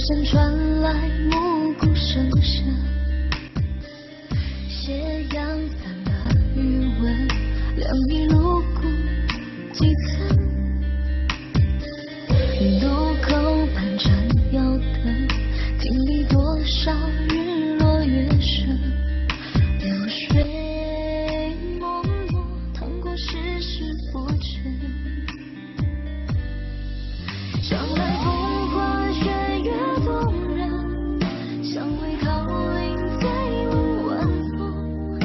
线传来暮鼓声声，斜阳散了余温，两米路过几层，渡口半盏摇灯，经历多少日落月升，流水脉脉淌过世事浮沉，想来风花雪月动人，香味桃林醉舞晚风，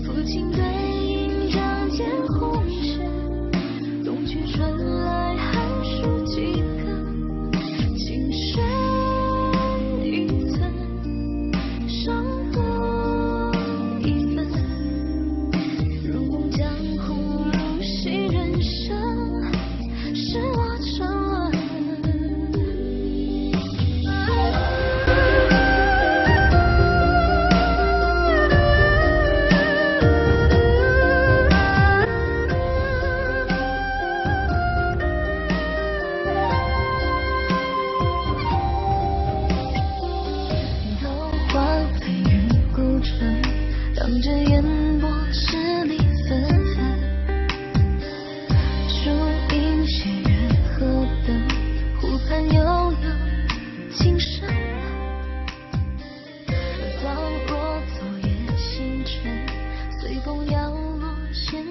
抚琴对影仗剑红尘，冬去春来寒暑几更，情深一寸，伤多一分，如梦江湖，如戏人生，是我沉沦。桃花飞雨孤城，当着烟波十里纷纷，树影斜月河灯，湖畔悠悠琴声，早过昨夜星辰，随风摇落闲